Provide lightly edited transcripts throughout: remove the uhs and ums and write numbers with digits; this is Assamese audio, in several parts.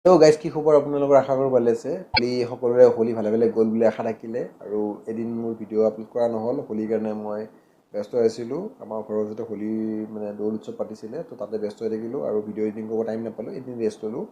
হেল্ল' গাইজ, কি খবৰ? আপোনালোকৰ আশা কৰোঁ ভালে আছে। খালি সকলোৰে হোলী ভালে ভালে গ'ল বুলি আশা থাকিলে। আৰু এদিন মোৰ ভিডিঅ' আপলোড কৰা নহ'ল, হোলীৰ কাৰণে মই ব্যস্ত আছিলোঁ। আমাৰ ঘৰৰ ওচৰতে হোলী দৌল উৎসৱ পাতিছিলে, তো তাতে ব্যস্ত হৈ থাকিলোঁ আৰু ভিডিঅ' এডিটিং কৰিব টাইম নাপালোঁ। এদিন ৰেষ্ট ল'লোঁ।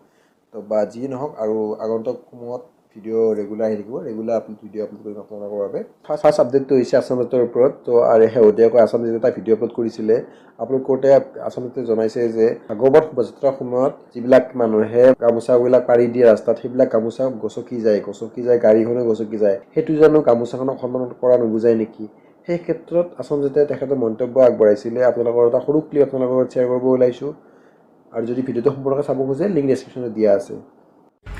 তো বা যিয়ে নহওক, আৰু আগন্তুক সময়ত ভিডিঅ' ৰেগুলাৰ আহি থাকিব, ৰেগুলাৰ ভিডিঅ' আপলোড কৰিম আপোনালোকৰ বাবে। ফাৰ্ষ্ট আপডেটটো হৈছে আছাম নেটৰ ওপৰত। তো আৰু শেহতীয়াকৈ আছাম নেটে এটা ভিডিঅ' আপলোড কৰিছিলে। আপলোড কৰোঁতে আছাম নেটে জনাইছে যে ভাগৱত শোভাযাত্ৰাৰ সময়ত যিবিলাক মানুহে গামোচাবিলাক পাৰি দিয়ে ৰাস্তাত, সেইবিলাক গামোচা গচকি যায়, গাড়ীখনে গচকি যায়। সেইটো জানো গামোচাখনক সন্মান কৰা নুবুজায় নেকি? সেই ক্ষেত্ৰত আছাম নেটে তেখেতে মন্তব্য আগবঢ়াইছিলে। আপোনালোকৰ এটা সৰু ক্লিপ আপোনালোকৰ লগত শ্বেয়াৰ কৰিব ওলাইছোঁ। আৰু যদি ভিডিঅ'টো সম্পূৰ্ণকৈ চাব খোজে, লিংক ডেছক্ৰিপশ্যনত দিয়া আছে।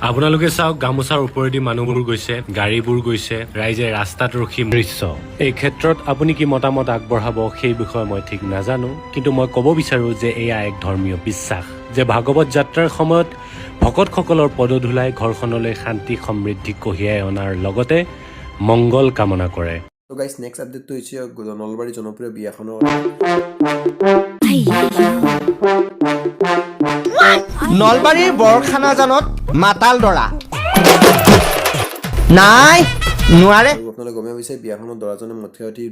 আপোনালোকে চাওক, গামোচাৰ ওপৰেদি মানুহবোৰ গৈছে, গাড়ীবোৰ গৈছে, ৰাইজে ৰাস্তাত ৰখি দৃশ্য। এই ক্ষেত্ৰত আপুনি কি মতামত আগবঢ়াব সেই বিষয়ে মই ঠিক নাজানো, কিন্তু মই ক'ব বিচাৰো যে এয়া এক ধৰ্মীয় বিশ্বাস যে ভাগৱত যাত্ৰাৰ সময়ত ভকতসকলৰ পদধূলাই ঘৰখনলৈ শান্তি সমৃদ্ধি কঢ়িয়াই অনাৰ লগতে মংগল কামনা কৰে। তো গাইজ, নেক্সট আপডেটটো হৈছে নলবাৰীৰ জনপ্ৰিয় বিয়াখনৰ। নলবাৰীৰ বৰখানাজানত মাতাল দৰা নাই নোৱাৰে। আৰু আপোনালোকে গমে পাইছে, বিয়াখনত দৰাজনে মঠিয়াউঠি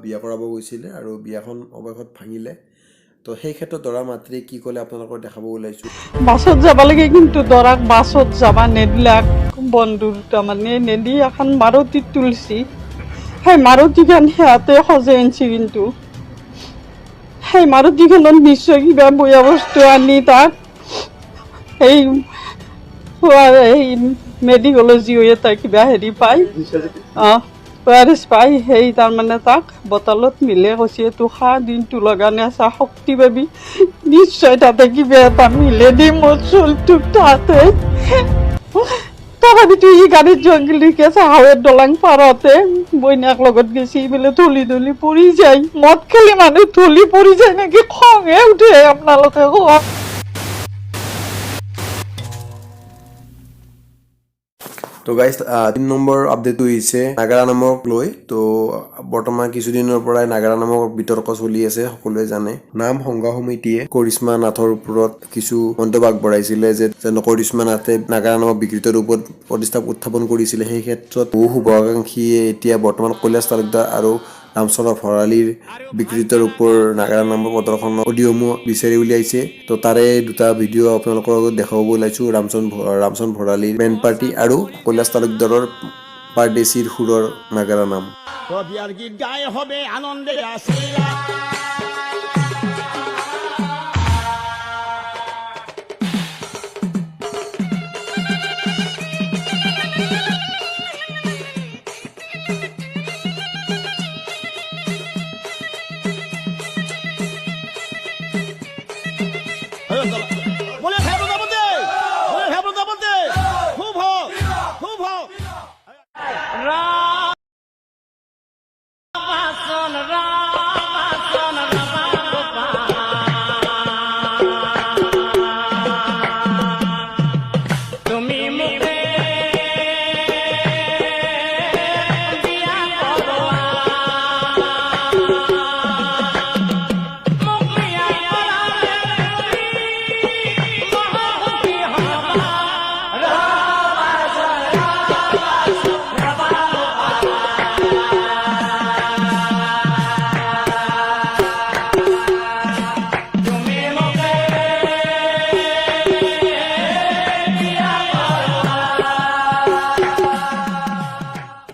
বিয়া কৰাব গৈছিলে আৰু বিয়াখন অৱশেষত ভাঙিলে। তো সেই ক্ষেত্ৰত দৰা মাতৃয়ে কি ক'লে আপোনালোকক দেখাব ওলাইছোঁ। বাছত যাব লাগে, কিন্তু দৰাক বাছত যাবা নেদিলাক। বন্ধু দুটামানে নেদি এখন মাৰুতিত তুলছি। সেই মাৰুতিখন সিহঁতে সজাই আনছি, কিন্তু সেই মাৰুতিখনত নিশ্চয় কিবা বয়া বস্তু আনি তাক এই মেডিকলজি এটা কিবা হেৰি পায়, ORS পাই, সেই তাৰমানে তাক বটলত মিলে কৈছে এইটো খা, দিনটো লগা নেচা শক্তি পাবি। নিশ্চয় তাতে কিবা এটা মিলে দি মোৰ চলটোক তাতে তথাপিতো ই গাড়ীত জংগলি কেঁচা হাৱেৰ দলাং পাৰতে বইনাক লগত গেছি, বোলে থলি পৰি যায়। মদ খালি মানুহ থলি পৰি যায় নেকি? খঙে উঠে আপোনালোকে কওক। তো গাইজ, 3 নম্বৰ আপডেটটো হৈছে নাগাৰা নামক লৈ। তো বৰ্তমান কিছুদিনৰ পৰাই নাগাৰা নামৰ বিতৰ্ক চলি আছে, সকলোৱে জানে। নাম সংঘ সমিতিয়ে কৰিশ্মা নাথৰ ওপৰত কিছু মন্তব্য আগবঢ়াইছিলে যে কৰিশ্মা নাথে নাগাৰা নামক বিকৃত ৰূপত প্ৰতিষ্ঠা উত্থাপন কৰিছিলে। সেই ক্ষেত্ৰত বহু শুভাকাংক্ষীয়ে এতিয়া বৰ্তমান কৈলাশ তালুকদাৰ আৰু ৰামচন্দ্ৰ ভৰালীৰ বিকৃত ৰূপৰ নাগাৰা নামৰ প্ৰদৰ্শনৰ অডিঅ'সমূহ বিচাৰি উলিয়াইছে। তো তাৰে দুটা ভিডিঅ' আপোনালোকৰ লগত দেখাব ওলাইছোঁ, ৰামচন্দ্ৰ ভৰালীৰ মেন পাৰ্টি আৰু কৈলাশ তালুকদাৰৰ পাৰদেশীৰ সুৰৰ নাগাৰা নাম। বিয়াৰ গীত গাই হবে আনন্দে আছিল।